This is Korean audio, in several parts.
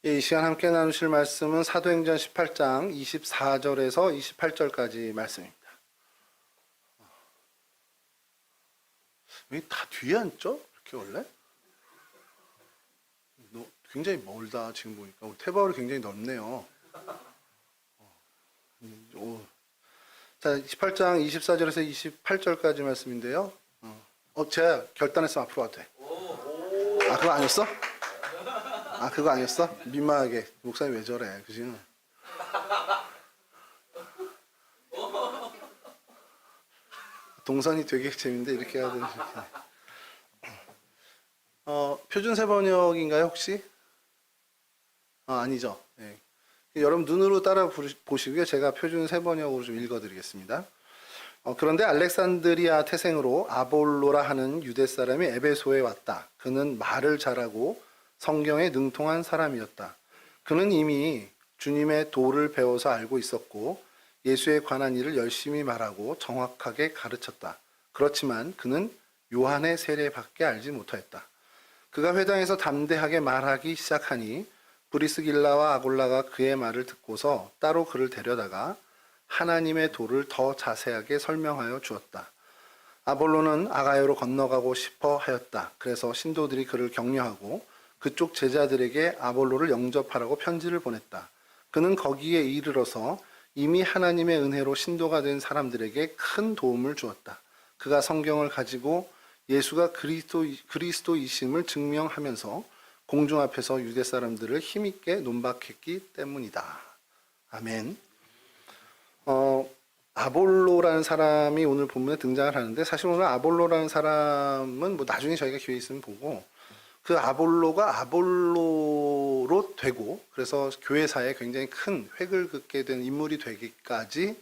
이 시간 함께 나누실 말씀은 사도행전 18장 24절에서 28절까지 말씀입니다. 왜 다 뒤에 앉죠? 이렇게 원래? 굉장히 멀다 지금 보니까. 태바울이 굉장히 넓네요. 자, 18장 24절에서 28절까지 말씀인데요. 제가 결단했으면 앞으로 와도 돼. 아, 그거 아니었어? 아, 그거 아니었어? 민망하게. 목사님 왜 저래? 그지? 동선이 되게 재밌는데 이렇게 해야 되는. 표준세 번역인가요, 혹시? 아니죠. 네. 여러분 눈으로 따라 보시고요. 제가 표준세 번역으로 좀 읽어드리겠습니다. 그런데 알렉산드리아 태생으로 아볼로라 하는 유대 사람이 에베소에 왔다. 그는 말을 잘하고 성경에 능통한 사람이었다. 그는 이미 주님의 도를 배워서 알고 있었고 예수에 관한 일을 열심히 말하고 정확하게 가르쳤다. 그렇지만 그는 요한의 세례밖에 알지 못하였다. 그가 회당에서 담대하게 말하기 시작하니 브리스길라와 아골라가 그의 말을 듣고서 따로 그를 데려다가 하나님의 도를 더 자세하게 설명하여 주었다. 아볼로는 아가야로 건너가고 싶어 하였다. 그래서 신도들이 그를 격려하고 그쪽 제자들에게 아볼로를 영접하라고 편지를 보냈다. 그는 거기에 이르러서 이미 하나님의 은혜로 신도가 된 사람들에게 큰 도움을 주었다. 그가 성경을 가지고 예수가 그리스도이심을 증명하면서 공중 앞에서 유대 사람들을 힘있게 논박했기 때문이다. 아멘. 아볼로라는 사람이 오늘 본문에 등장을 하는데, 사실 오늘 아볼로라는 사람은 뭐 나중에 저희가 기회 있으면 보고, 그 아볼로가 아볼로로 되고, 그래서 교회사에 굉장히 큰 획을 긋게 된 인물이 되기까지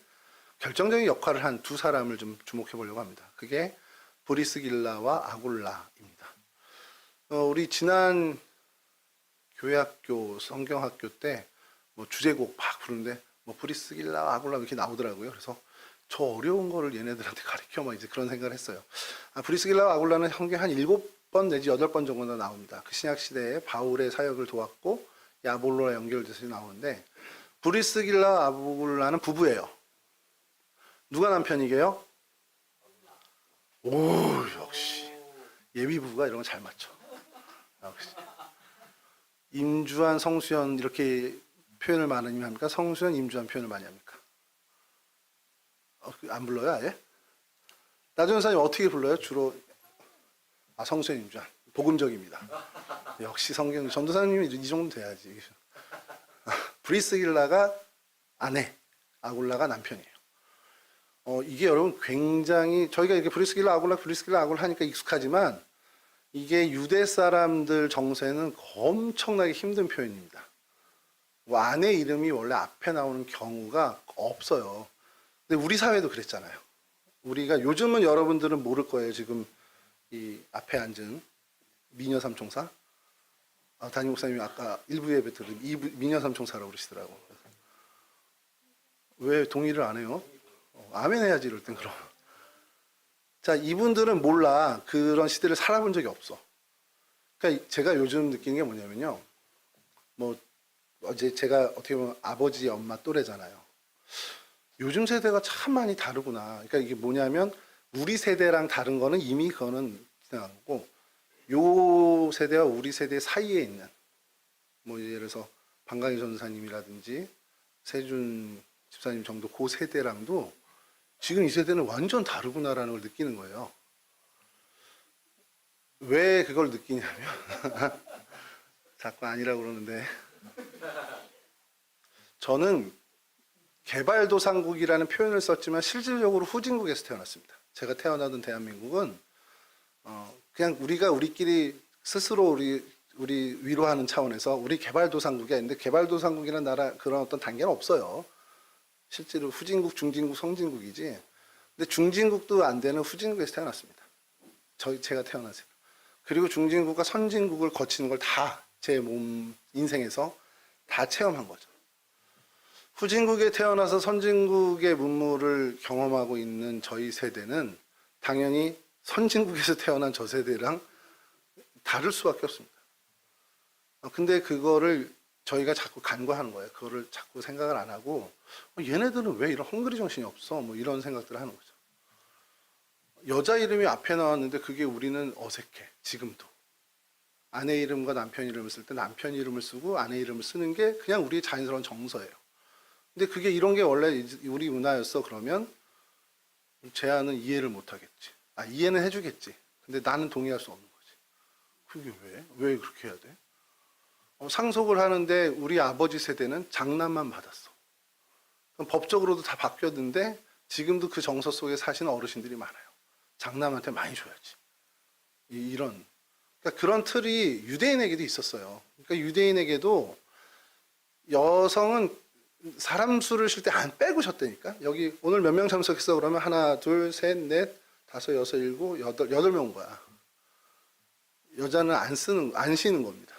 결정적인 역할을 한 두 사람을 좀 주목해 보려고 합니다. 그게 브리스길라와 아골라입니다. 우리 지난 교회학교, 성경학교 때 뭐 주제곡 막 부르는데 뭐 브리스길라, 아골라 이렇게 나오더라고요. 그래서 저 어려운 거를 얘네들한테 가르쳐 막 이제 그런 생각을 했어요. 브리스길라와 아골라는 성경 한 7번 내지 8번 정도나 나옵니다. 그 신약 시대에 바울의 사역을 도왔고 아볼로와 연결돼서 나오는데, 브리스길라, 아골라는 부부예요. 누가 남편이게요? 오, 역시 예비 부부가 이런 거 잘 맞춰. 역시 임주한, 성수연 이렇게 표현을 많이 합니까? 성수연, 임주한 표현을 많이 합니까? 안 불러요, 아예? 나준호 사님 어떻게 불러요? 주로 성수연, 임주한. 복음적입니다. 역시 성경, 전도사님이 이 정도 돼야지. 브리스길라가 아내, 아골라가 남편이에요. 이게 여러분 굉장히, 저희가 이렇게 브리스길라, 아골라 하니까 익숙하지만, 이게 유대 사람들 정서에는 엄청나게 힘든 표현입니다. 아내 이름이 원래 앞에 나오는 경우가 없어요. 근데 우리 사회도 그랬잖아요. 우리가 요즘은 여러분들은 모를 거예요. 지금 이 앞에 앉은 미녀 삼총사. 담임 목사님이 아까 1부 예배 들은 미녀 삼총사라고 그러시더라고. 왜 동의를 안 해요? 아멘 해야지 이럴 땐 그럼. 자, 이분들은 몰라. 그런 시대를 살아본 적이 없어. 그러니까 제가 요즘 느끼는 게 뭐냐면요. 이제 제가 어떻게 보면 아버지, 엄마 또래잖아요. 요즘 세대가 참 많이 다르구나. 그러니까 이게 뭐냐면, 우리 세대랑 다른 거는 이미 그거는 지나간 거고, 요 세대와 우리 세대 사이에 있는, 예를 들어서 방강희 전사님이라든지 세준 집사님 정도 그 세대랑도 지금 이 세대는 완전 다르구나라는 걸 느끼는 거예요. 왜 그걸 느끼냐면, 자꾸 아니라고 그러는데, 저는 개발도상국이라는 표현을 썼지만 실질적으로 후진국에서 태어났습니다. 제가 태어나던 대한민국은 그냥 우리가 우리끼리 스스로 우리 위로하는 차원에서 우리 개발도상국이 아닌데, 개발도상국이라는 나라 그런 어떤 단계는 없어요. 실제로 후진국, 중진국, 성진국이지. 근데 중진국도 안 되는 후진국에서 태어났습니다. 제가 태어나서. 그리고 중진국과 선진국을 거치는 걸 다 제 몸 인생에서 다 체험한 거죠. 후진국에 태어나서 선진국의 문물을 경험하고 있는 저희 세대는 당연히 선진국에서 태어난 저 세대랑 다를 수밖에 없습니다. 근데 그거를 저희가 자꾸 간과하는 거예요. 그거를 자꾸 생각을 안 하고 얘네들은 왜 이런 헝그리 정신이 없어? 뭐 이런 생각들을 하는 거죠. 여자 이름이 앞에 나왔는데 그게 우리는 어색해. 지금도. 아내 이름과 남편 이름을 쓸 때 남편 이름을 쓰고 아내 이름을 쓰는 게 그냥 우리의 자연스러운 정서예요. 근데 그게 이런 게 원래 우리 문화였어. 그러면 제안은 이해를 못 하겠지. 이해는 해주겠지. 근데 나는 동의할 수 없는 거지. 그게 왜? 왜 그렇게 해야 돼? 상속을 하는데 우리 아버지 세대는 장난만 받았어. 그럼 법적으로도 다 바뀌었는데 지금도 그 정서 속에 사시는 어르신들이 많아요. 장남한테 많이 줘야지. 이런. 그러니까 그런 틀이 유대인에게도 있었어요. 그러니까 유대인에게도 여성은 사람 수를 쉴 때 안 빼고 셨다니까. 여기 오늘 몇 명 참석했어? 그러면 하나, 둘, 셋, 넷, 다섯, 여섯, 일곱, 여덟 명 온 거야. 여자는 안 쉬는 겁니다.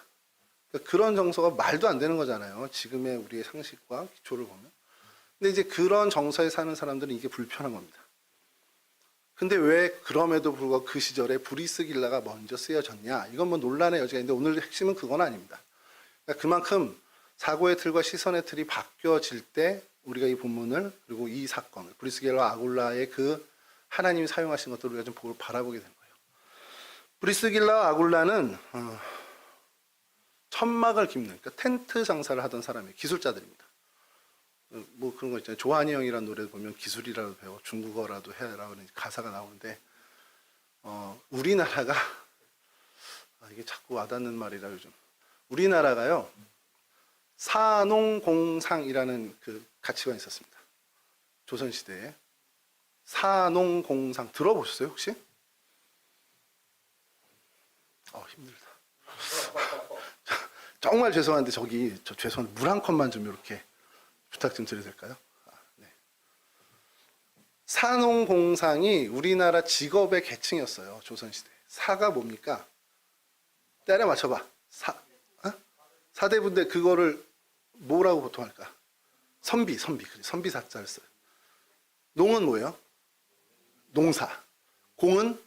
그러니까 그런 정서가 말도 안 되는 거잖아요. 지금의 우리의 상식과 기초를 보면. 근데 이제 그런 정서에 사는 사람들은 이게 불편한 겁니다. 근데 왜 그럼에도 불구하고 그 시절에 브리스길라가 먼저 쓰여졌냐? 이건 뭐 논란의 여지가 있는데 오늘 핵심은 그건 아닙니다. 그러니까 그만큼 사고의 틀과 시선의 틀이 바뀌어질 때 우리가 이 본문을 그리고 이 사건을 브리스길라와 아굴라의 그 하나님이 사용하신 것들을 우리가 좀 바라보게 되는 거예요. 브리스길라와 아굴라는 천막을 깁는 그러니까 텐트 장사를 하던 사람이에요. 기술자들입니다. 뭐 그런 거 있잖아요. 조한이 형이라는 노래 보면 기술이라도 배워 중국어라도 해라고 가사가 나오는데 우리나라가 이게 자꾸 와닿는 말이라 요즘 우리나라가요 사농공상이라는 그 가치관이 있었습니다. 조선시대에 사농공상 들어보셨어요 혹시? 힘들다. 정말 죄송한데 죄송한데 물 한 컵만 좀 이렇게 부탁 좀 드려도 될까요? 네. 사농공상이 우리나라 직업의 계층이었어요. 조선시대. 사가 뭡니까? 때려 맞춰봐. 사대부인데 그거를 뭐라고 보통 할까? 선비. 선비 사자를 써요. 농은 뭐예요? 농사. 공은?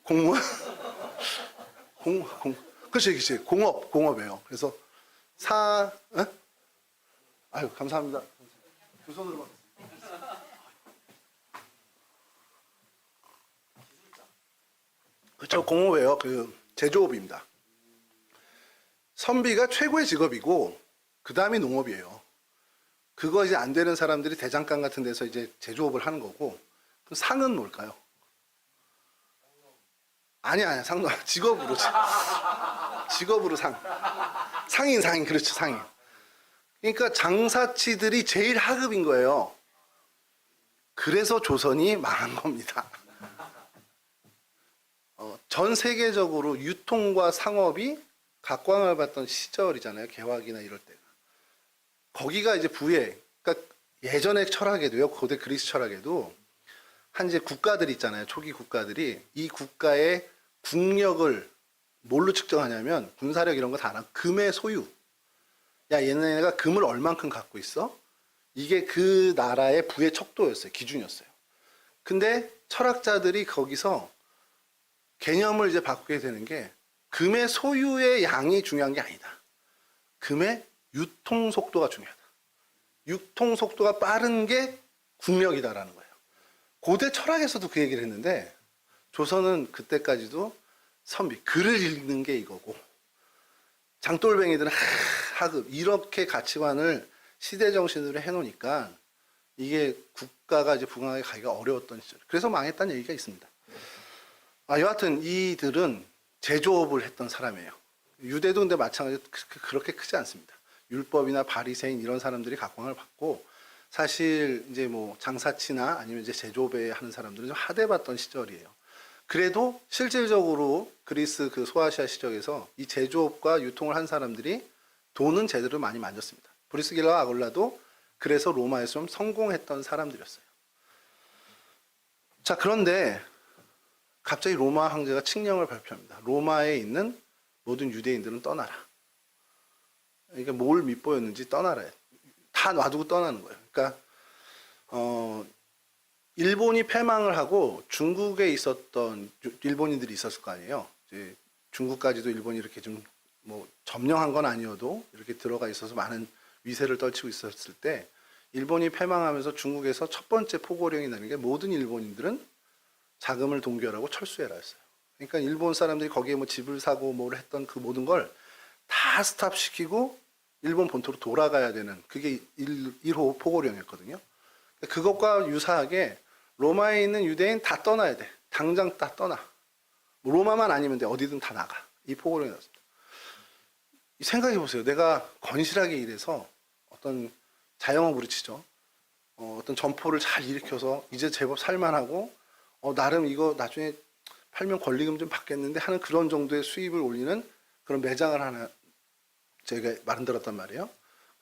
공무원? 그렇지. 공업이에요. 그래서 아유, 감사합니다. 두 손으로 받겠습니다. 그렇죠. 공업이에요. 제조업입니다. 선비가 최고의 직업이고, 그 다음이 농업이에요. 그거 이제 안 되는 사람들이 대장간 같은 데서 이제 제조업을 하는 거고, 그 상은 뭘까요? 아니야. 상도 직업으로. 직업으로 상인, 그렇죠, 상인. 그러니까 장사치들이 제일 하급인 거예요. 그래서 조선이 망한 겁니다. 전 세계적으로 유통과 상업이 각광을 받던 시절이잖아요. 개화기나 이럴 때가. 거기가 이제 그러니까 예전의 철학에도요, 고대 그리스 철학에도 한 이제 국가들 있잖아요. 초기 국가들이 이 국가의 국력을 뭘로 측정하냐면 군사력 이런 거 다 안 하고 금의 소유. 야, 얘네가 금을 얼만큼 갖고 있어? 이게 그 나라의 부의 척도였어요. 기준이었어요. 근데 철학자들이 거기서 개념을 이제 바꾸게 되는 게 금의 소유의 양이 중요한 게 아니다. 금의 유통 속도가 중요하다. 유통 속도가 빠른 게 국력이다라는 거예요. 고대 철학에서도 그 얘기를 했는데 조선은 그때까지도 선비, 글을 읽는 게 이거고 장돌뱅이들은 하급 이렇게 가치관을 시대 정신으로 해놓으니까 이게 국가가 이제 부강하게 가기가 어려웠던 시절. 그래서 망했다는 얘기가 있습니다. 여하튼 이들은 제조업을 했던 사람이에요. 유대도 근데 마찬가지로 그렇게 크지 않습니다. 율법이나 바리새인 이런 사람들이 각광을 받고 사실 이제 뭐 장사치나 아니면 이제 제조업에 하는 사람들은 좀 하대받던 시절이에요. 그래도 실질적으로 그리스 그 소아시아 시적에서 이 제조업과 유통을 한 사람들이 돈은 제대로 많이 만졌습니다. 브리스길라와 아굴라도 그래서 로마에서 좀 성공했던 사람들이었어요. 자, 그런데 갑자기 로마 황제가 칙령을 발표합니다. 로마에 있는 모든 유대인들은 떠나라. 이게 뭘 밑보였는지 떠나라. 다 놔두고 떠나는 거예요. 그러니까 일본이 패망을 하고 중국에 있었던 일본인들이 있었을 거 아니에요. 이제 중국까지도 일본이 이렇게 좀 뭐 점령한 건 아니어도 이렇게 들어가 있어서 많은 위세를 떨치고 있었을 때 일본이 패망하면서 중국에서 첫 번째 포고령이 나는 게 모든 일본인들은 자금을 동결하고 철수해라 했어요. 그러니까 일본 사람들이 거기에 뭐 집을 사고 뭘 했던 그 모든 걸 다 스탑시키고 일본 본토로 돌아가야 되는 그게 1호 포고령이었거든요. 그것과 유사하게 로마에 있는 유대인 다 떠나야 돼. 당장 다 떠나. 로마만 아니면 돼. 어디든 다 나가. 이 포고령이 나왔습니다. 생각해 보세요. 내가 건실하게 일해서 어떤 자영업으로 치죠. 어떤 점포를 잘 일으켜서 이제 제법 살만하고 나름 이거 나중에 팔면 권리금 좀 받겠는데 하는 그런 정도의 수입을 올리는 그런 매장을 하나 제가 만들었단 말이에요.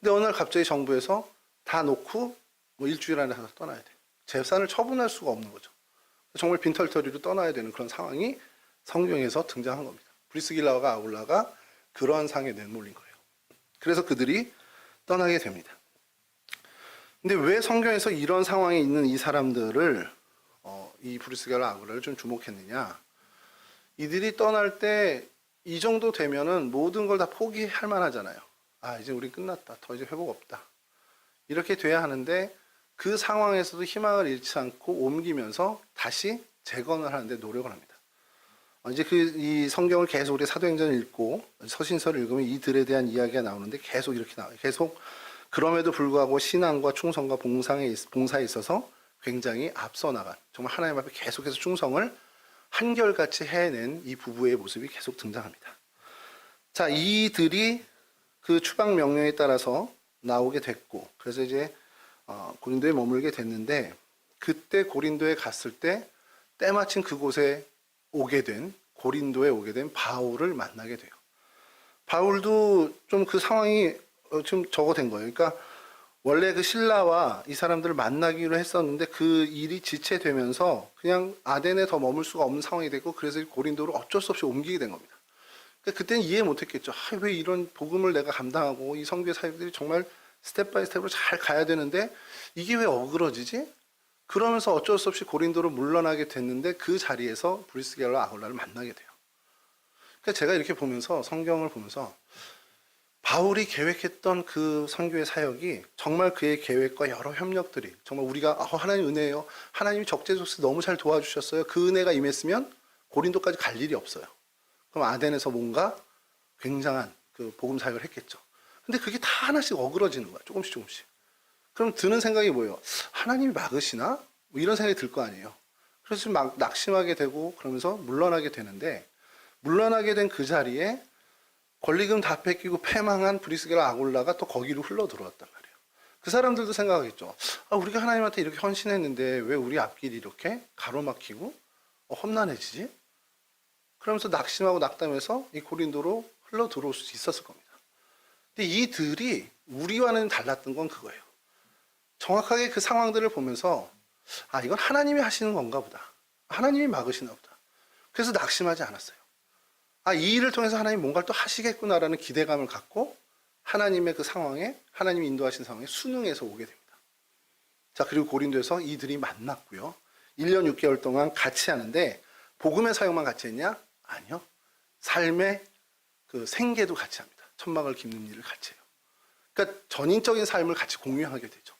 근데 어느 날 갑자기 정부에서 다 놓고 뭐 일주일 안에 다 떠나야 돼. 재산을 처분할 수가 없는 거죠. 정말 빈털터리로 떠나야 되는 그런 상황이 성경에서 등장한 겁니다. 브리스길라와 아굴라가 그러한 상에 내몰린 거예요. 그래서 그들이 떠나게 됩니다. 근데 왜 성경에서 이런 상황에 있는 이 사람들을 이 브리스길라 아굴라를 좀 주목했느냐? 이들이 떠날 때 이 정도 되면은 모든 걸 다 포기할 만하잖아요. 아, 이제 우리 끝났다. 더 이제 회복 없다. 이렇게 돼야 하는데 그 상황에서도 희망을 잃지 않고 옮기면서 다시 재건을 하는데 노력을 합니다. 이제 이 성경을 계속 우리 사도행전을 읽고 서신서를 읽으면 이들에 대한 이야기가 나오는데 계속 이렇게 나와요. 계속 그럼에도 불구하고 신앙과 충성과 봉사에 있어서 굉장히 앞서 나간 정말 하나님 앞에 계속해서 충성을 한결같이 해낸 이 부부의 모습이 계속 등장합니다. 자, 이들이 그 추방 명령에 따라서 나오게 됐고 그래서 이제 고린도에 머물게 됐는데 그때 고린도에 갔을 때 때마침 그곳에 고린도에 오게 된 바울을 만나게 돼요. 바울도 좀 그 상황이 좀 적어된 거예요. 그러니까 원래 그 신라와 이 사람들을 만나기로 했었는데 그 일이 지체되면서 그냥 아덴에 더 머물 수가 없는 상황이 됐고 그래서 고린도로 어쩔 수 없이 옮기게 된 겁니다. 그러니까 그때는 이해 못했겠죠. 왜 이런 복음을 내가 감당하고 이 선교의 사역들이 정말 스텝 바이 스텝으로 잘 가야 되는데 이게 왜 어그러지지? 그러면서 어쩔 수 없이 고린도로 물러나게 됐는데 그 자리에서 브리스길라와 아굴라를 만나게 돼요. 그러니까 제가 이렇게 보면서 성경을 보면서 바울이 계획했던 그 선교의 사역이 정말 그의 계획과 여러 협력들이 정말 우리가 하나님 은혜예요. 하나님이 적재적소 너무 잘 도와주셨어요. 그 은혜가 임했으면 고린도까지 갈 일이 없어요. 그럼 아덴에서 뭔가 굉장한 그 복음 사역을 했겠죠. 근데 그게 다 하나씩 어그러지는 거야. 조금씩. 그럼 드는 생각이 뭐예요? 하나님이 막으시나? 뭐 이런 생각이 들 거 아니에요. 그래서 막 낙심하게 되고 그러면서 물러나게 되는데 물러나게 된 그 자리에 권리금 다 뺏기고 패망한 브리스길라 아굴라가 또 거기로 흘러 들어왔단 말이에요. 그 사람들도 생각하겠죠. 우리가 하나님한테 이렇게 헌신했는데 왜 우리 앞길이 이렇게 가로막히고 험난해지지? 그러면서 낙심하고 낙담해서 이 고린도로 흘러 들어올 수 있었을 겁니다. 근데 이들이 우리와는 달랐던 건 그거예요. 정확하게 그 상황들을 보면서 이건 하나님이 하시는 건가 보다. 하나님이 막으시나 보다. 그래서 낙심하지 않았어요. 이 일을 통해서 하나님 뭔가를 또 하시겠구나라는 기대감을 갖고 하나님의 그 상황에 하나님이 인도하신 상황에 순응해서 오게 됩니다. 자, 그리고 고린도에서 이들이 만났고요. 1년 6개월 동안 같이 하는데 복음의 사역만 같이 했냐? 아니요. 삶의 그 생계도 같이 합니다. 천막을 깁는 일을 같이 해요. 그러니까 전인적인 삶을 같이 공유하게 되죠.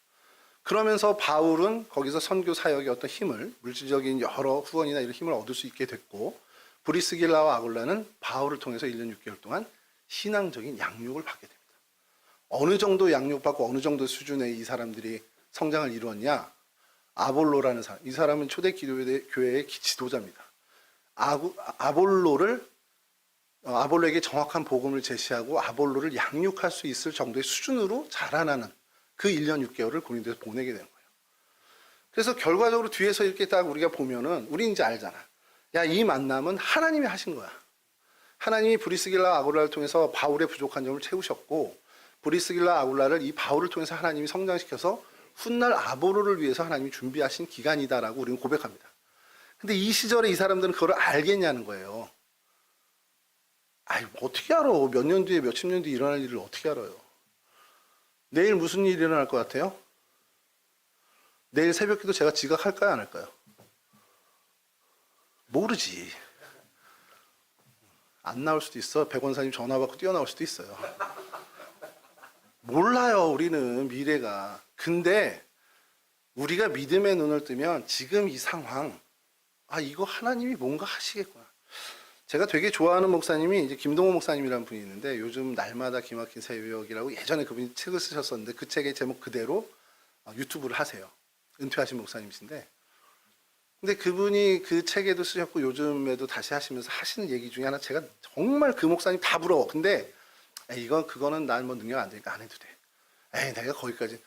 그러면서 바울은 거기서 선교 사역의 어떤 힘을 물질적인 여러 후원이나 이런 힘을 얻을 수 있게 됐고 브리스길라와 아굴라는 바울을 통해서 1년 6개월 동안 신앙적인 양육을 받게 됩니다. 어느 정도 양육받고 어느 정도 수준의 이 사람들이 성장을 이루었냐? 아볼로라는 사람, 이 사람은 초대 기독교회의 지도자입니다. 아볼로에게 정확한 복음을 제시하고 아볼로를 양육할 수 있을 정도의 수준으로 자라나는 그 1년 6개월을 고린도에서 보내게 되는 거예요. 그래서 결과적으로 뒤에서 이렇게 딱 우리가 보면은 우리 이제 알잖아. 이 만남은 하나님이 하신 거야. 하나님이 브리스길라 아굴라를 통해서 바울의 부족한 점을 채우셨고 브리스길라 아굴라를 이 바울을 통해서 하나님이 성장시켜서 훗날 아볼로를 위해서 하나님이 준비하신 기간이다라고 우리는 고백합니다. 근데 이 시절에 이 사람들은 그걸 알겠냐는 거예요. 어떻게 알아? 몇 년 뒤에 몇십 년 뒤에 일어날 일을 어떻게 알아요? 내일 무슨 일이 일어날 것 같아요? 내일 새벽기도 제가 지각할까요? 안 할까요? 모르지. 안 나올 수도 있어. 백원사님 전화 받고 뛰어나올 수도 있어요. 몰라요, 우리는 미래가. 근데 우리가 믿음의 눈을 뜨면 지금 이 상황, 아, 이거 하나님이 뭔가 하시겠구나. 제가 되게 좋아하는 목사님이 이제 김동호 목사님이라는 분이 있는데 요즘 날마다 기막힌 새벽이라고 예전에 그분이 책을 쓰셨었는데 그 책의 제목 그대로 유튜브를 하세요. 은퇴하신 목사님이신데. 근데 그분이 그 책에도 쓰셨고 요즘에도 다시 하시면서 하시는 얘기 중에 하나 제가 정말 그 목사님 다 부러워. 근데 그거는 난 뭐 능력 안 되니까 안 해도 돼. 내가 거기까지.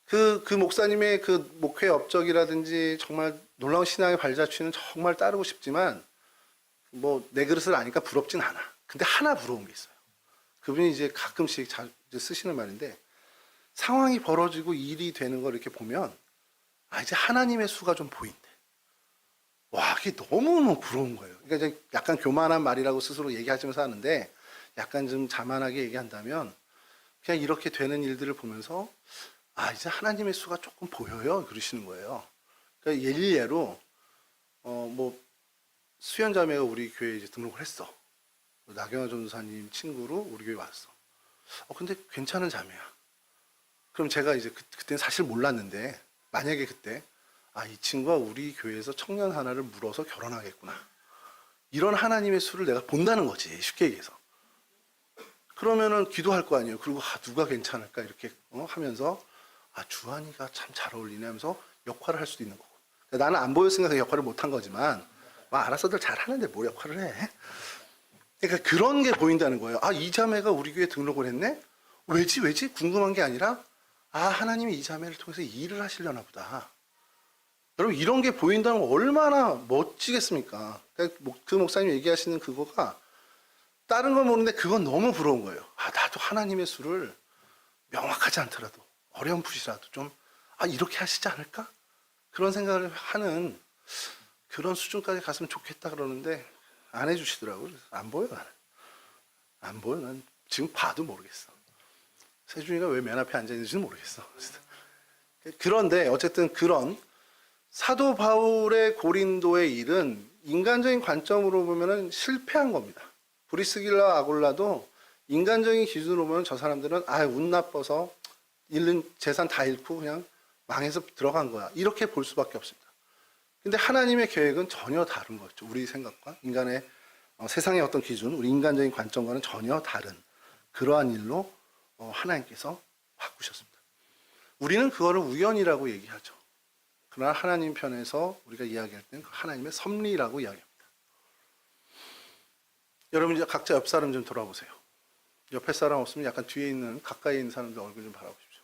그 목사님의 그 목회 업적이라든지 정말 놀라운 신앙의 발자취는 정말 따르고 싶지만 뭐 내 그릇을 아니까 부럽진 않아. 근데 하나 부러운 게 있어요. 그분이 이제 가끔씩 이제 쓰시는 말인데 상황이 벌어지고 일이 되는 걸 이렇게 보면 이제 하나님의 수가 좀 보인대. 와, 그게 너무너무 부러운 거예요. 그러니까 이제 약간 교만한 말이라고 스스로 얘기하시면서 하는데 약간 좀 자만하게 얘기한다면 그냥 이렇게 되는 일들을 보면서 이제 하나님의 수가 조금 보여요. 그러시는 거예요. 그러니까 일례로 뭐 수연자매가 우리 교회에 이제 등록을 했어. 나경화 전도사님 친구로 우리 교회 왔어. 근데 괜찮은 자매야. 그럼 제가 이제 그때는 사실 몰랐는데 만약에 그때 이 친구가 우리 교회에서 청년 하나를 물어서 결혼하겠구나. 이런 하나님의 수를 내가 본다는 거지. 쉽게 얘기해서. 그러면은 기도할 거 아니에요. 그리고 누가 괜찮을까 이렇게 하면서 주한이가 참 잘 어울리네 하면서 역할을 할 수도 있는 거고. 나는 안 보였으니까 역할을 못 한 거지만 알아서들 잘하는데 뭘 역할을 해. 그러니까 그런 게 보인다는 거예요. 이 자매가 우리 교회에 등록을 했네? 왜지? 궁금한 게 아니라 하나님이 이 자매를 통해서 일을 하시려나 보다. 여러분 이런 게 보인다는 건 얼마나 멋지겠습니까? 그 목사님 얘기하시는 그거가 다른 건 모르는데 그건 너무 부러운 거예요. 나도 하나님의 수를 명확하지 않더라도 어렴풋이라도 좀 이렇게 하시지 않을까? 그런 생각을 하는 그런 수준까지 갔으면 좋겠다 그러는데 안 해주시더라고요. 그래서 안 보여 나는. 안 보여. 난 지금 봐도 모르겠어. 세준이가 왜 맨 앞에 앉아 있는지는 모르겠어. 그런데 어쨌든 그런 사도 바울의 고린도의 일은 인간적인 관점으로 보면은 실패한 겁니다. 브리스길라 아골라도 인간적인 기준으로 보면 저 사람들은 운 나빠서 잃는 재산 다 잃고 그냥 망해서 들어간 거야. 이렇게 볼 수밖에 없습니다. 근데 하나님의 계획은 전혀 다른 거죠. 우리 생각과 인간의 세상의 어떤 기준, 우리 인간적인 관점과는 전혀 다른 그러한 일로 하나님께서 바꾸셨습니다. 우리는 그거를 우연이라고 얘기하죠. 그러나 하나님 편에서 우리가 이야기할 때는 하나님의 섭리라고 이야기합니다. 여러분 이제 각자 옆 사람 좀 돌아보세요. 옆에 사람 없으면 약간 뒤에 있는 가까이 있는 사람들 얼굴 좀 바라보십시오.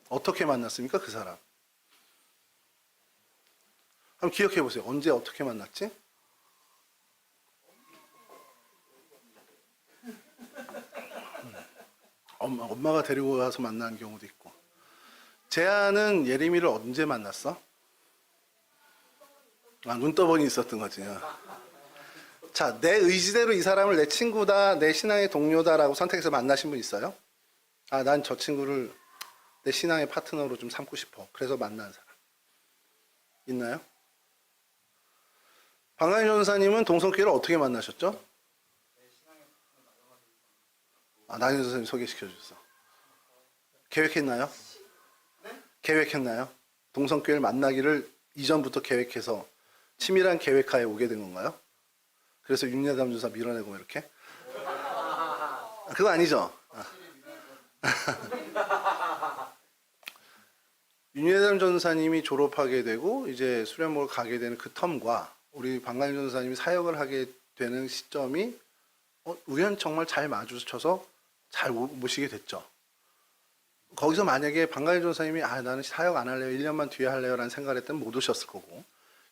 어떻게 만났습니까? 그 사람. 한번 기억해 보세요. 언제 어떻게 만났지? 엄마가 데리고 가서 만난 경우도 있고. 재한은 예림이를 언제 만났어? 눈떠보니 있었던 거지. 자, 내 의지대로 이 사람을 내 친구다, 내 신앙의 동료다라고 선택해서 만나신 분 있어요? 난 저 친구를 내 신앙의 파트너로 좀 삼고 싶어. 그래서 만난 사람. 있나요? 방강희 전사님은 동성교회를 어떻게 만나셨죠? 나경원 선생님 소개시켜 주셨어. 계획했나요? 계획했나요? 동성교회를 만나기를 이전부터 계획해서 치밀한 계획하에 오게 된 건가요? 그래서 윤여담 전사 밀어내고 이렇게? 그거 아니죠? 윤여담 전사님이 졸업하게 되고 이제 수련목을 가게 되는 그 텀과 우리 방강희 전사님이 사역을 하게 되는 시점이 우연 정말 잘 마주쳐서 잘 모시게 됐죠. 거기서 만약에 방강희 전사님이 나는 사역 안 할래요. 1년만 뒤에 할래요. 라는 생각을 했다면 못 오셨을 거고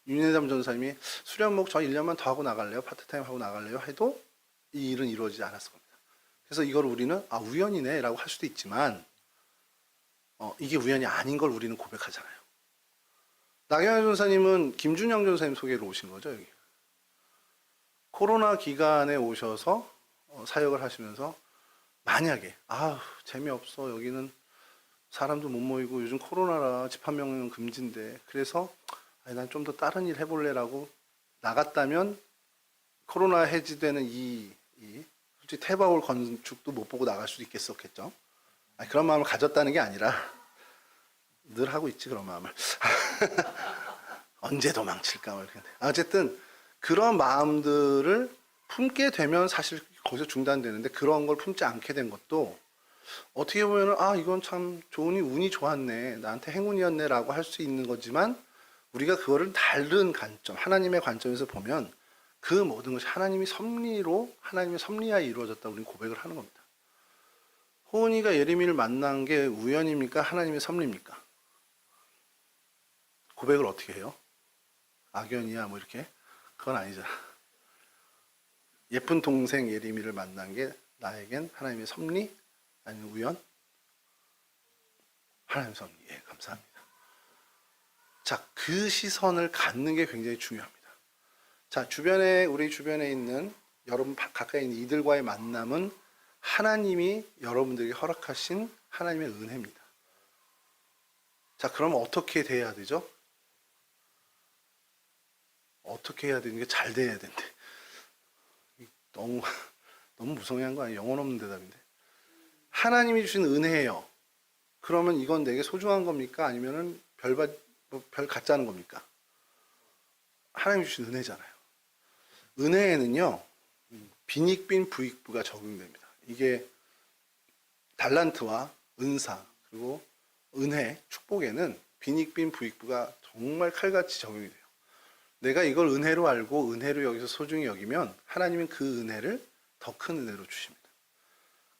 윤여담 전사님이 수련목 저 1년만 더 하고 나갈래요. 파트타임 하고 나갈래요. 해도 이 일은 이루어지지 않았을 겁니다. 그래서 이걸 우리는 우연이네 라고 할 수도 있지만 이게 우연이 아닌 걸 우리는 고백하잖아요. 나경원 전사님은 김준영 전사님 소개로 오신 거죠. 여기. 코로나 기간에 오셔서 사역을 하시면서 만약에 재미없어 여기는 사람도 못 모이고 요즘 코로나라 집합 명령은 금지인데 그래서 난 좀 더 다른 일 해볼래라고 나갔다면 코로나 해지되는 솔직히 태바올 건축도 못 보고 나갈 수도 있겠었겠죠. 아니, 그런 마음을 가졌다는 게 아니라 늘 하고 있지 그런 마음을. 언제 도망칠까 모르겠네. 어쨌든 그런 마음들을 품게 되면 사실 거기서 중단되는데 그런 걸 품지 않게 된 것도 어떻게 보면은 이건 참 운이 좋았네, 나한테 행운이었네라고 할 수 있는 거지만 우리가 그거를 다른 관점, 하나님의 관점에서 보면 그 모든 것이 하나님의 섭리하에 이루어졌다고 우리는 고백을 하는 겁니다. 호은이가 예레미야를 만난 게 우연입니까? 하나님의 섭리입니까? 고백을 어떻게 해요? 악연이야 뭐 이렇게? 그건 아니잖아. 예쁜 동생 예레미야를 만난 게 나에겐 하나님의 섭리? 아니면 우연? 하나님의 섭리. 예, 감사합니다. 자, 그 시선을 갖는 게 굉장히 중요합니다. 자, 우리 주변에 있는 여러분 가까이 있는 이들과의 만남은 하나님이 여러분들에게 허락하신 하나님의 은혜입니다. 자, 그럼 어떻게 돼야 되죠? 어떻게 해야 되는 게 잘 돼야 된대. 너무 무성의한 거 아니에요? 영혼 없는 대답인데. 하나님이 주신 은혜예요. 그러면 이건 내게 소중한 겁니까? 아니면은 별 갖자는 겁니까? 하나님이 주신 은혜잖아요. 은혜에는요, 빈익빈 부익부가 적용됩니다. 이게 달란트와 은사 그리고 은혜, 축복에는 빈익빈 부익부가 정말 칼같이 적용이 돼요. 내가 이걸 은혜로 알고 은혜로 여기서 소중히 여기면 하나님은 그 은혜를 더 큰 은혜로 주십니다.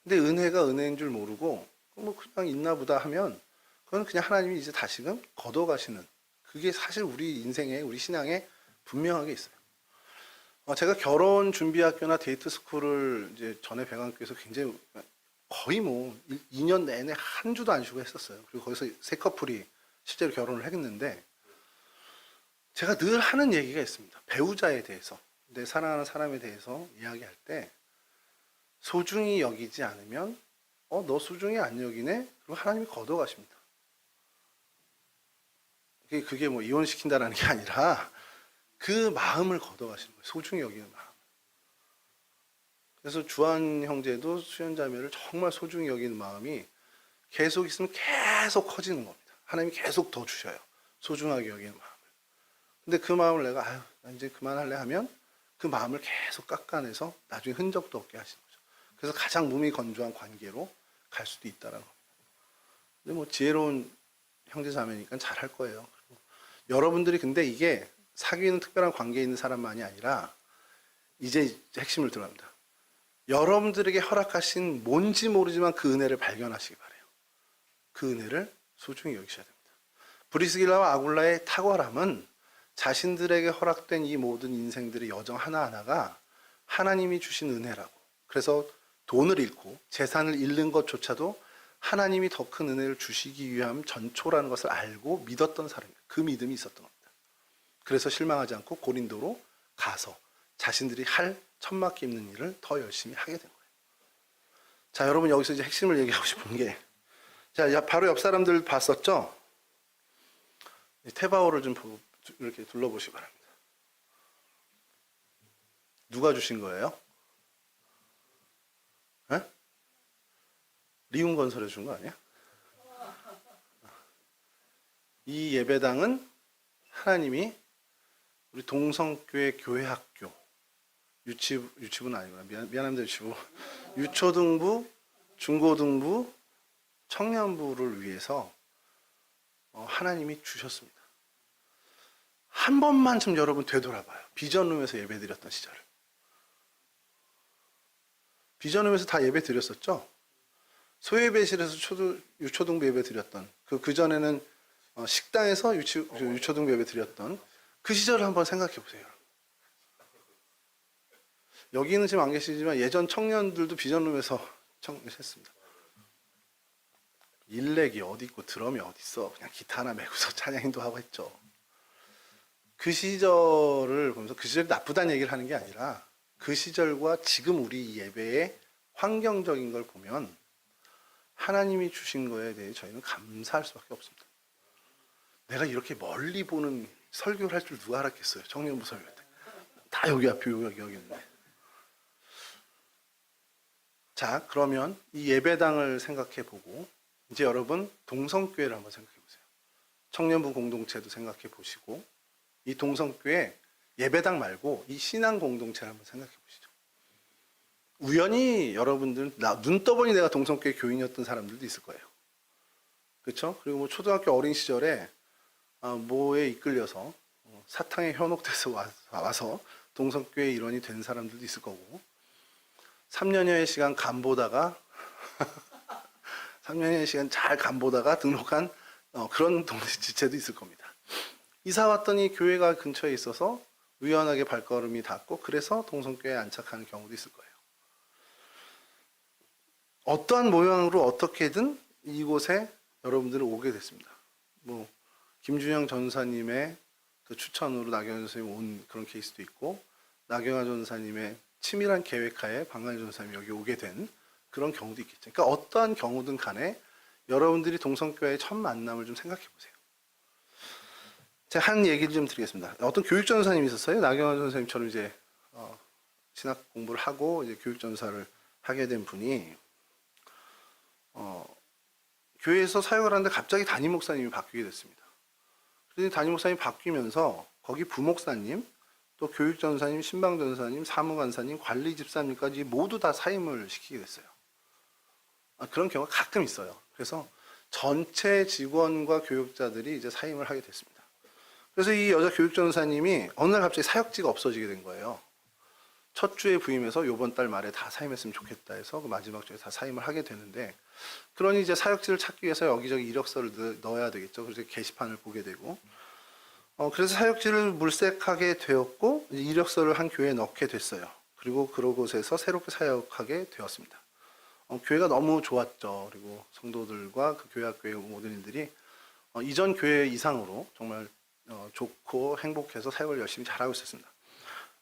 근데 은혜가 은혜인 줄 모르고 뭐 그냥 있나 보다 하면 그건 그냥 하나님이 이제 다시금 걷어가시는, 그게 사실 우리 인생에, 우리 신앙에 분명하게 있어요. 제가 결혼 준비학교나 데이트 스쿨을 이제 전에 배관교에서 굉장히 거의 뭐 2년 내내 한 주도 안 쉬고 했었어요. 그리고 거기서 세 커플이 실제로 결혼을 했는데 제가 늘 하는 얘기가 있습니다. 배우자에 대해서, 내 사랑하는 사람에 대해서 이야기할 때 소중히 여기지 않으면 너 소중히 안 여기네? 그리고 하나님이 걷어가십니다. 그게 뭐 이혼시킨다라는 게 아니라 그 마음을 걷어가시는 거예요. 소중히 여기는 마음. 그래서 주한 형제도 수연 자매를 정말 소중히 여기는 마음이 계속 있으면 계속 커지는 겁니다. 하나님이 계속 더 주셔요. 소중하게 여기는 마음을. 근데 그 마음을 내가 나 이제 그만할래 하면 그 마음을 계속 깎아내서 나중에 흔적도 없게 하시는 거죠. 그래서 가장 몸이 건조한 관계로 갈 수도 있다는 겁니다. 근데 뭐 지혜로운 형제 자매니까 잘할 거예요. 여러분들이 근데 이게 사귀는 특별한 관계에 있는 사람만이 아니라 이제 핵심을 들어갑니다. 여러분들에게 허락하신 뭔지 모르지만 그 은혜를 발견하시기 바래요. 그 은혜를 소중히 여기셔야 됩니다. 브리스길라와 아굴라의 탁월함은 자신들에게 허락된 이 모든 인생들의 여정 하나하나가 하나님이 주신 은혜라고. 그래서 돈을 잃고 재산을 잃는 것조차도 하나님이 더 큰 은혜를 주시기 위함 전초라는 것을 알고 믿었던 사람입니다. 그 믿음이 있었던 겁니다. 그래서 실망하지 않고 고린도로 가서 자신들이 할 천막기 있는 일을 더 열심히 하게 된 거예요. 자, 여러분 여기서 이제 핵심을 얘기하고 싶은 게, 자, 바로 옆 사람들 봤었죠? 테바오를 좀 이렇게 둘러보시기 바랍니다. 누가 주신 거예요? 에? 리움건설에 준 거 아니야? 이 예배당은 하나님이 우리 동성교회 교회학교, 유치부는 아니구나. 미안합니다. 유치부. 유초등부, 중고등부, 청년부를 위해서 하나님이 주셨습니다. 한 번만 좀 여러분 되돌아봐요. 비전룸에서 예배 드렸던 시절을. 비전룸에서 다 예배 드렸었죠? 소예배실에서 유초등부 예배 드렸던, 그 전에는 식당에서 유초등부 예배 드렸던 그 시절을 한번 생각해 보세요. 여기는 지금 안 계시지만 예전 청년들도 비전룸에서 했습니다. 일렉이 어디 있고 드럼이 어디 있어. 그냥 기타 하나 메고서 찬양인도 하고 했죠. 그 시절을 보면서 그 시절이 나쁘다는 얘기를 하는 게 아니라 그 시절과 지금 우리 예배의 환경적인 걸 보면 하나님이 주신 거에 대해 저희는 감사할 수밖에 없습니다. 내가 이렇게 멀리 보는 설교를 할 줄 누가 알았겠어요. 청년부 설교 때. 다 여기 앞에 여기 있네. 자, 그러면 이 예배당을 생각해 보고 이제 여러분 동성교회를 한번 생각해 보세요. 청년부 공동체도 생각해 보시고 이 동성교회 예배당 말고 이 신앙 공동체를 한번 생각해 보시죠. 우연히 여러분들 눈 떠보니 내가 동성교회 교인이었던 사람들도 있을 거예요. 그렇죠? 그리고 뭐 초등학교 어린 시절에 뭐에 이끌려서 사탕에 현혹돼서 와서 동성교회 일원이 된 사람들도 있을 거고 3년여의 시간 간보다가 3년여의 시간 잘 간보다가 등록한 그런 지체도 있을 겁니다. 이사 왔더니 교회가 근처에 있어서 우연하게 발걸음이 닿고 그래서 동성교회에 안착하는 경우도 있을 거예요. 어떠한 모양으로 어떻게든 이곳에 여러분들은 오게 됐습니다. 뭐 김준영 전사님의 그 추천으로 나경원 선생님이 온 그런 케이스도 있고 나경원 전사님의 치밀한 계획하에 방광 전사님이 여기 오게 된 그런 경우도 있겠죠. 그러니까 어떠한 경우든 간에 여러분들이 동성교회의 첫 만남을 좀 생각해 보세요. 제가 한 얘기를 좀 드리겠습니다. 어떤 교육전사님이 있었어요. 나경원 선생님처럼 이제 신학 공부를 하고 이제 교육전사를 하게 된 분이 교회에서 사역을 하는데 갑자기 담임 목사님이 바뀌게 됐습니다. 그래서 담임 목사님이 바뀌면서 거기 부목사님, 또 교육전사님, 신방전사님, 사무관사님, 관리집사님까지 모두 다 사임을 시키게 됐어요. 그런 경우가 가끔 있어요. 그래서 전체 직원과 교육자들이 이제 사임을 하게 됐습니다. 그래서 이 여자 교육전사님이 어느 날 갑자기 사역지가 없어지게 된 거예요. 첫 주에 부임해서 요번 달 말에 다 사임했으면 좋겠다 해서 그 마지막 주에 다 사임을 하게 되는데 그러니 이제 사역지를 찾기 위해서 여기저기 이력서를 넣어야 되겠죠. 그래서 게시판을 보게 되고 그래서 사역지를 물색하게 되었고 이력서를 한 교회에 넣게 됐어요. 그리고 그곳에서 새롭게 사역하게 되었습니다. 교회가 너무 좋았죠. 그리고 성도들과 그 교회 학교의 모든 일들이 이전 교회 이상으로 정말 좋고 행복해서 사역을 열심히 잘하고 있었습니다.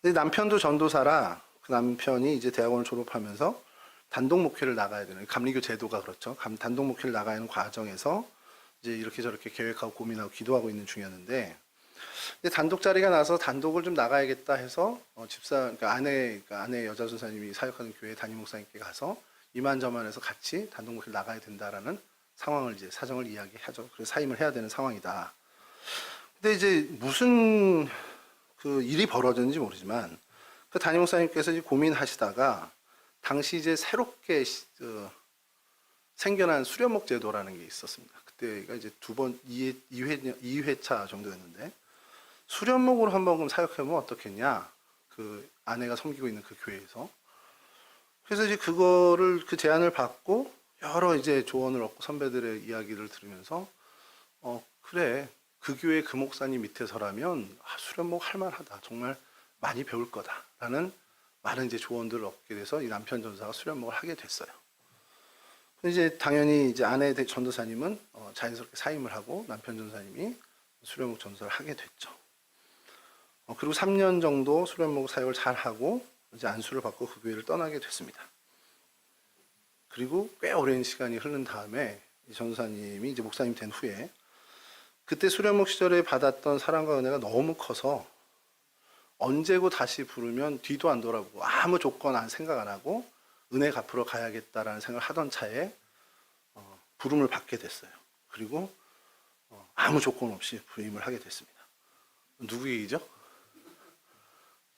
근데 남편도 전도사라 그 남편이 이제 대학원을 졸업하면서 단독 목회를 나가야 되는 감리교 제도가 그렇죠. 단독 목회를 나가야 하는 과정에서 이제 이렇게 저렇게 계획하고 고민하고 기도하고 있는 중이었는데 근데 단독 자리가 나서 단독을 좀 나가야겠다 해서 그러니까 아내 여자 전사님이 사역하는 교회 담임 목사님께 가서 이만저만해서 같이 단독 목회를 나가야 된다라는 상황을 이제 사정을 이야기하죠. 그래서 사임을 해야 되는 상황이다. 근데 이제 무슨 그 일이 벌어졌는지 모르지만 그 담임 목사님께서 이제 고민하시다가 당시 이제 새롭게 생겨난 수련목 제도라는 게 있었습니다. 그때가 이제 2회차 정도였는데 수련목으로 한번 그럼 사역해보면 어떻겠냐? 그 아내가 섬기고 있는 그 교회에서. 그래서 이제 그거를 그 제안을 받고 여러 이제 조언을 얻고 선배들의 이야기를 들으면서 그래 그 교회 그 목사님 밑에서라면 수련목 할만하다. 정말 많이 배울 거다라는 많은 이제 조언들을 얻게 돼서 이 남편 전사가 수련목을 하게 됐어요. 이제 당연히 이제 아내 전도사님은 자연스럽게 사임을 하고 남편 전사님이 수련목 전도사를 하게 됐죠. 그리고 3년 정도 수련목 사역을 잘 하고 이제 안수를 받고 그 교회를 떠나게 됐습니다. 그리고 꽤 오랜 시간이 흐른 다음에 이 전도사님이 이제 목사님 된 후에 그때 수련목 시절에 받았던 사랑과 은혜가 너무 커서 언제고 다시 부르면 뒤도 안 돌아보고 아무 조건 안 생각 안 하고 은혜 갚으러 가야겠다라는 생각을 하던 차에 부름을 받게 됐어요. 그리고 아무 조건 없이 부임을 하게 됐습니다. 누구 얘기죠?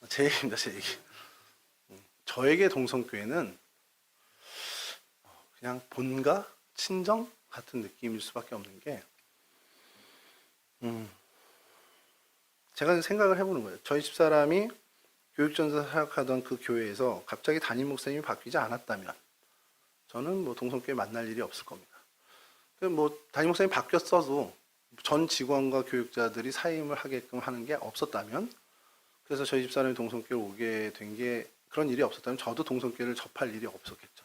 제 얘기입니다. 제 얘기. 저에게 동성교회는 그냥 본가, 친정 같은 느낌일 수밖에 없는 게 제가 생각을 해보는 거예요. 저희 집사람이 교육전사 사역하던 그 교회에서 갑자기 담임 목사님이 바뀌지 않았다면 저는 뭐 동성교회 만날 일이 없을 겁니다. 뭐 담임 목사님이 바뀌었어도 전 직원과 교육자들이 사임을 하게끔 하는 게 없었다면 그래서 저희 집사람이 동성교회를 오게 된 게 그런 일이 없었다면 저도 동성교회를 접할 일이 없었겠죠.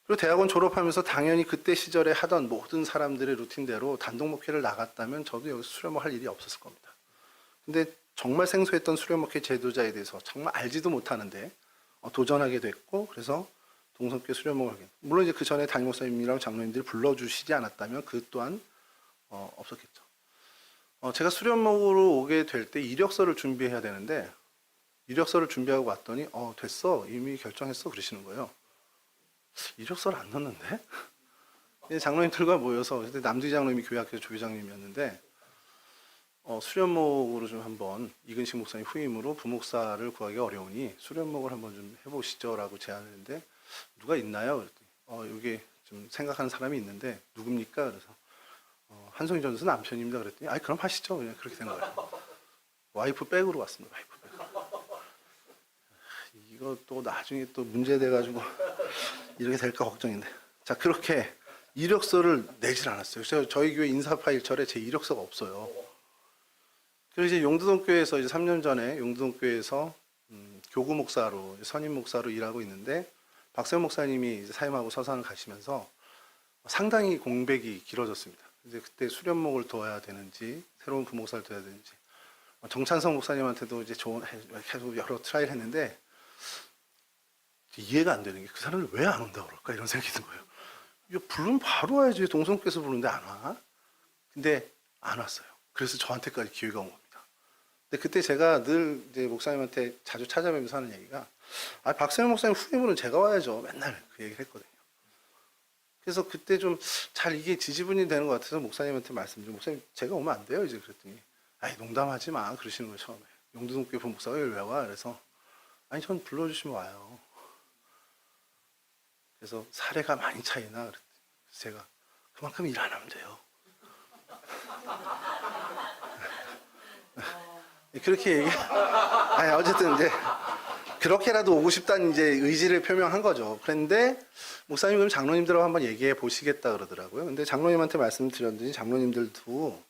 그리고 대학원 졸업하면서 당연히 그때 시절에 하던 모든 사람들의 루틴대로 단독 목회를 나갔다면 저도 여기서 수련목 할 일이 없었을 겁니다. 근데 정말 생소했던 수련목회 제도자에 대해서 정말 알지도 못하는데 도전하게 됐고 그래서 동성교회 수련목을 하게 됐고 물론 이제 그 전에 담임 목사님이랑 장로님들이 불러주시지 않았다면 그 또한 없었겠죠. 제가 수련목으로 오게 될 때 이력서를 준비해야 되는데 이력서를 준비하고 왔더니 됐어 이미 결정했어 그러시는 거예요. 이력서를 안 넣었는데 장로님들과 모여서 그때 남두희 장로님이 교회학교 조회장님이었는데 수련목으로 좀 한번 이근식 목사님 후임으로 부목사를 구하기 어려우니 수련목을 한번 좀 해보시죠라고 제안했는데 누가 있나요? 그랬더니 여기 좀 생각하는 사람이 있는데 누굽니까? 그래서 한송희 전도사 남편입니다. 그랬더니 그럼 하시죠. 그냥 그렇게 된 거예요. 와이프 백으로 왔습니다. 와이프 백. 이거 또 나중에 또 문제돼가지고 이렇게 될까 걱정인데. 자, 그렇게 이력서를 내질 않았어요. 그래서 저희 교회 인사파일철에 제 이력서가 없어요. 그래서 이제 용두동교회에서 이제 3년 전에 용두동교회에서 교구 목사로 선임 목사로 일하고 있는데 박세훈 목사님이 이제 사임하고 서산을 가시면서 상당히 공백이 길어졌습니다. 이제 그때 수련목을 둬야 되는지 새로운 부목사를 둬야 되는지 정찬성 목사님한테도 이제 계속 여러 트라이를 했는데 이해가 안 되는 게 그 사람을 왜 안 온다고 그럴까 이런 생각이 든 거예요. 이거 부르면 바로 와야지. 동성께서 부르는데 안 와. 근데 안 왔어요. 그래서 저한테까지 기회가 온 겁니다. 근데 그때 제가 늘 이제 목사님한테 자주 찾아뵈면서 하는 얘기가 박세현 목사님 후임으로는 제가 와야죠. 맨날 그 얘기를 했거든요. 그래서 그때 좀 잘 이게 지지분이 되는 것 같아서 목사님한테 말씀드리고 목사님 제가 오면 안 돼요? 이제 그랬더니 농담하지 마 그러시는 거예요. 처음에 용두동교회 부목사가 왜 와? 그래서 전 불러주시면 와요. 그래서 사례가 많이 차이나 그랬더니 제가 그만큼 일 안 하면 돼요. 그렇게 얘기. 어쨌든 이제 그렇게라도 오고 싶다는 이제 의지를 표명한 거죠. 그런데 목사님 그럼 장로님들하고 한번 얘기해 보시겠다 그러더라고요. 근데 장로님한테 말씀드렸더니 장로님들도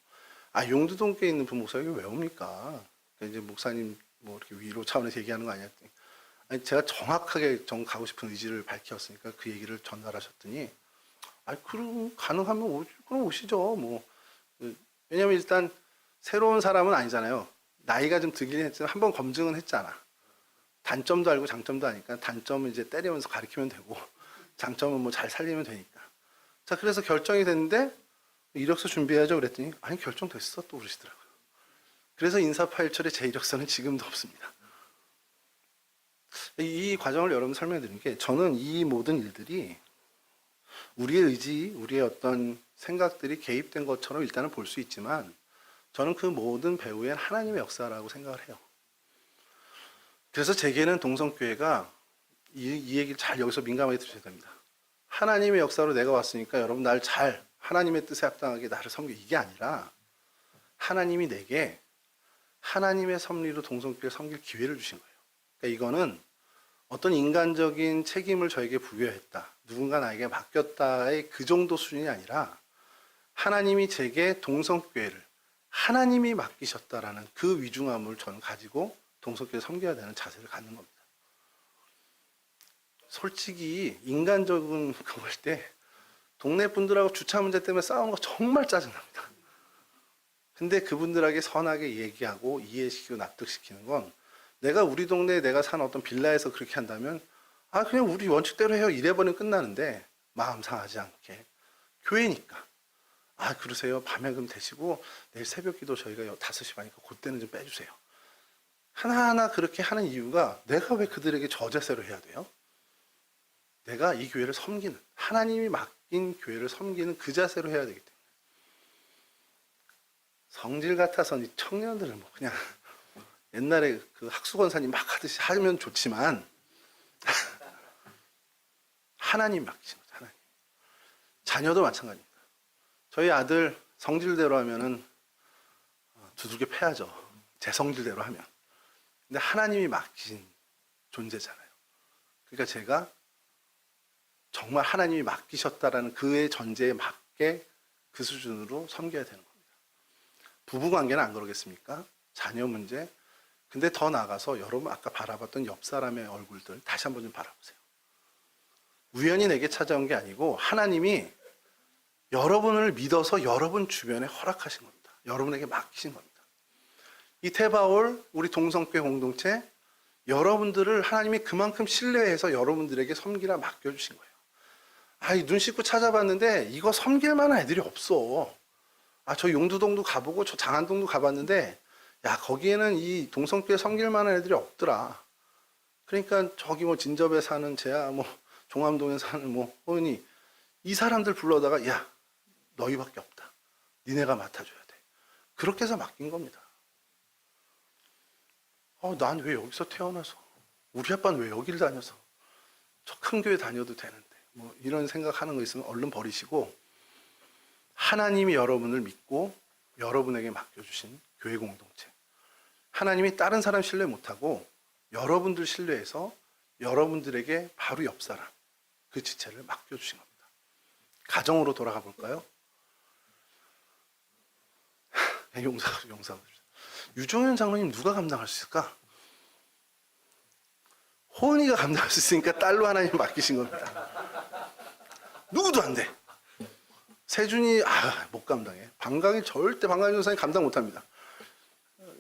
용두동교에 있는 부목사가 왜 옵니까? 이제 목사님 뭐 이렇게 위로 차원에서 얘기하는 거 아니야? 제가 정확하게 가고 싶은 의지를 밝혔으니까 그 얘기를 전달하셨더니 그럼 가능하면 그럼 오시죠. 뭐 왜냐면 일단 새로운 사람은 아니잖아요. 나이가 좀 들긴 했지만 한번 검증은 했잖아. 단점도 알고 장점도 아니까 단점은 이제 때리면서 가리키면 되고 장점은 뭐 잘 살리면 되니까. 자, 그래서 결정이 됐는데 이력서 준비해야죠 그랬더니 결정됐어 또 그러시더라고요. 그래서 인사파일철에 제 이력서는 지금도 없습니다. 이 과정을 여러분 설명드린 게 저는 이 모든 일들이 우리의 의지, 우리의 어떤 생각들이 개입된 것처럼 일단은 볼 수 있지만 저는 그 모든 배후엔 하나님의 역사라고 생각을 해요. 그래서 제게는 동성교회가 이 얘기를 잘 여기서 민감하게 들으셔야 됩니다. 하나님의 역사로 내가 왔으니까 여러분 날 잘 하나님의 뜻에 합당하게 나를 섬겨 이게 아니라 하나님이 내게 하나님의 섭리로 동성교회를 섬길 기회를 주신 거예요. 그러니까 이거는 어떤 인간적인 책임을 저에게 부여했다. 누군가 나에게 맡겼다의 그 정도 수준이 아니라 하나님이 제게 동성교회를 하나님이 맡기셨다라는 그 위중함을 저는 가지고 동성교회를 섬겨야 되는 자세를 갖는 겁니다. 솔직히 인간적인 그걸 때 동네 분들하고 주차 문제 때문에 싸우는 거 정말 짜증납니다. 근데 그분들에게 선하게 얘기하고 이해시키고 납득시키는 건 내가 우리 동네에 내가 사는 어떤 빌라에서 그렇게 한다면 그냥 우리 원칙대로 해요 이래버리면 끝나는데 마음 상하지 않게 교회니까 그러세요 밤에 그럼 되시고 내일 새벽 기도 저희가 5시 반이니까 그때는 좀 빼주세요. 하나하나 그렇게 하는 이유가 내가 왜 그들에게 저자세로 해야 돼요? 내가 이 교회를 섬기는 하나님이 맡긴 교회를 섬기는 그 자세로 해야 되기 때문에 성질 같아서 이 청년들은 뭐 그냥 옛날에 그 학수건사님 막 하듯이 하면 좋지만 하나님 맡기신 거죠. 하나님. 자녀도 마찬가지입니다. 저희 아들 성질대로 하면은 두들겨 패야죠. 제 성질대로 하면. 근데 하나님이 맡기신 존재잖아요. 그러니까 제가 정말 하나님이 맡기셨다라는 그의 전제에 맞게 그 수준으로 섬겨야 되는 겁니다. 부부관계는 안 그러겠습니까? 자녀 문제. 근데 더 나아가서 여러분 아까 바라봤던 옆 사람의 얼굴들 다시 한번 좀 바라보세요. 우연히 내게 찾아온 게 아니고 하나님이 여러분을 믿어서 여러분 주변에 허락하신 겁니다. 여러분에게 맡기신 겁니다. 이 테바올 우리 동성교회 공동체 여러분들을 하나님이 그만큼 신뢰해서 여러분들에게 섬기라 맡겨주신 거예요. 눈 씻고 찾아봤는데 이거 섬길 만한 애들이 없어. 저 용두동도 가보고 저 장안동도 가봤는데 야, 거기에는 이 동성교회 섬길 만한 애들이 없더라. 그러니까 저기 뭐 진접에 사는 쟤야, 뭐 종암동에 사는 뭐 호은이, 이 사람들 불러다가 야, 너희밖에 없다. 니네가 맡아줘야 돼. 그렇게 해서 맡긴 겁니다. 난 왜 여기서 태어나서, 우리 아빠는 왜 여기를 다녀서 저 큰 교회 다녀도 되는데, 뭐 이런 생각하는 거 있으면 얼른 버리시고, 하나님이 여러분을 믿고 여러분에게 맡겨주신 교회 공동체, 하나님이 다른 사람 신뢰 못하고 여러분들 신뢰해서 여러분들에게 바로 옆 사람, 그 지체를 맡겨주신 겁니다. 가정으로 돌아가 볼까요? 용서. 유종현 장로님 누가 감당할 수 있을까? 호은이가 감당할 수 있으니까 딸로 하나님 맡기신 겁니다. 누구도 안 돼. 세준이 못 감당해. 방광이 절대, 방광 전사님 감당 못합니다.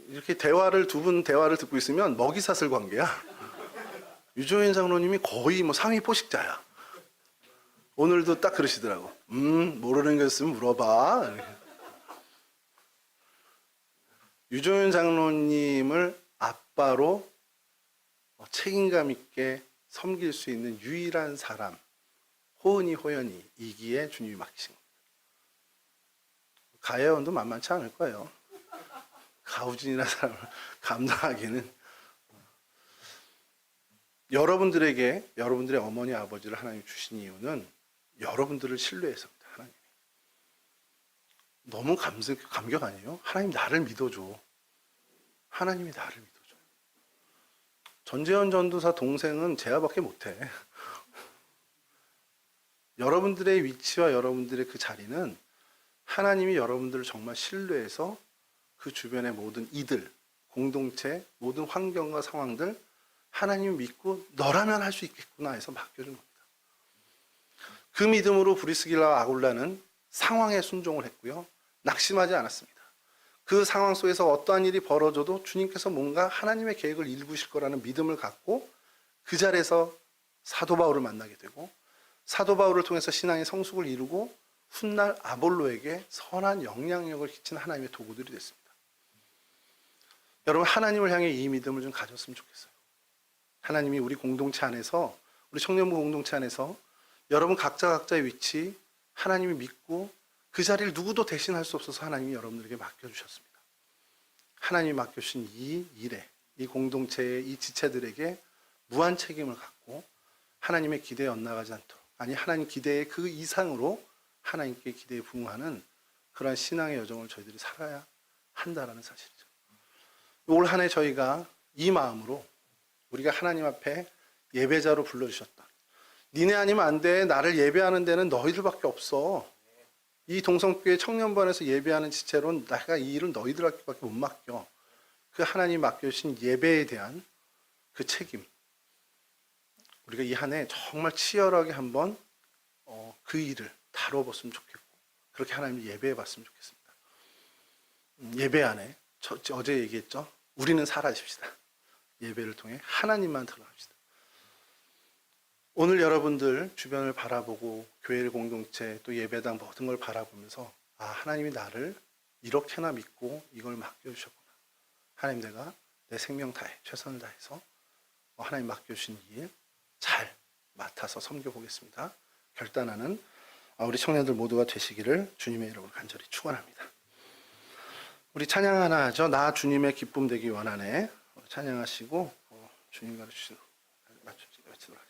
이렇게 두 분 대화를 듣고 있으면 먹이사슬 관계야. 유종현 장로님이 거의 뭐 상위 포식자야. 오늘도 딱 그러시더라고. 모르는 거 있으면 물어봐. 유종현 장로님을 아빠로 책임감 있게 섬길 수 있는 유일한 사람, 호연이이기에 주님이 맡기신 겁니다. 가야원도 만만치 않을 거예요. 가우진이라는 사람을 감당하기는. 여러분들에게 여러분들의 어머니 아버지를 하나님 주신 이유는 여러분들을 신뢰해서입니다. 하나님 너무 감격 아니에요? 하나님 나를 믿어줘. 하나님이 나를 믿어줘. 전재현 전도사 동생은 제아밖에 못해. 여러분들의 위치와 여러분들의 그 자리는 하나님이 여러분들을 정말 신뢰해서 그 주변의 모든 이들, 공동체, 모든 환경과 상황들 하나님을 믿고 너라면 할 수 있겠구나 해서 맡겨준 겁니다. 그 믿음으로 브리스길라와 아굴라는 상황에 순종을 했고요. 낙심하지 않았습니다. 그 상황 속에서 어떠한 일이 벌어져도 주님께서 뭔가 하나님의 계획을 이루실 거라는 믿음을 갖고 그 자리에서 사도 바울을 만나게 되고, 사도 바울을 통해서 신앙의 성숙을 이루고 훗날 아볼로에게 선한 영향력을 끼친 하나님의 도구들이 됐습니다. 여러분, 하나님을 향해 이 믿음을 좀 가졌으면 좋겠어요. 하나님이 우리 공동체 안에서, 우리 청년부 공동체 안에서 여러분 각자의 위치 하나님이 믿고 그 자리를 누구도 대신할 수 없어서 하나님이 여러분들에게 맡겨주셨습니다. 하나님이 맡겨주신 이 일에, 이 공동체의 이 지체들에게 무한 책임을 갖고 하나님의 기대에 엇나가지 않도록, 아니 하나님 기대의 그 이상으로 하나님께 기대에 부응하는 그러한 신앙의 여정을 저희들이 살아야 한다라는 사실이죠. 올 한 해 저희가 이 마음으로 우리가 하나님 앞에 예배자로 불러주셨다. 니네 아니면 안 돼. 나를 예배하는 데는 너희들밖에 없어. 이 동성교회 청년반에서 예배하는 지체로는 내가 이 일은 너희들밖에 못 맡겨. 그 하나님 맡겨주신 예배에 대한 그 책임, 우리가 이 한 해 정말 치열하게 한번 그 일을 다뤄봤으면 좋겠고, 그렇게 하나님을 예배해 봤으면 좋겠습니다. 예배 안에 어제 얘기했죠. 우리는 사라집시다. 예배를 통해 하나님만 드러납시다. 오늘 여러분들 주변을 바라보고 교회 공동체 또 예배당 모든 걸 바라보면서 하나님이 나를 이렇게나 믿고 이걸 맡겨주셨구나. 하나님, 내가 내 생명 다해 최선을 다해서 하나님 맡겨주신 일 잘 맡아서 섬겨보겠습니다. 결단하는 우리 청년들 모두가 되시기를 주님의 이름으로 간절히 축원합니다. 우리 찬양 하나 하죠. 나 주님의 기쁨 되기 원하네. 찬양하시고 주님 가르치시는 마치도록 하겠습니다.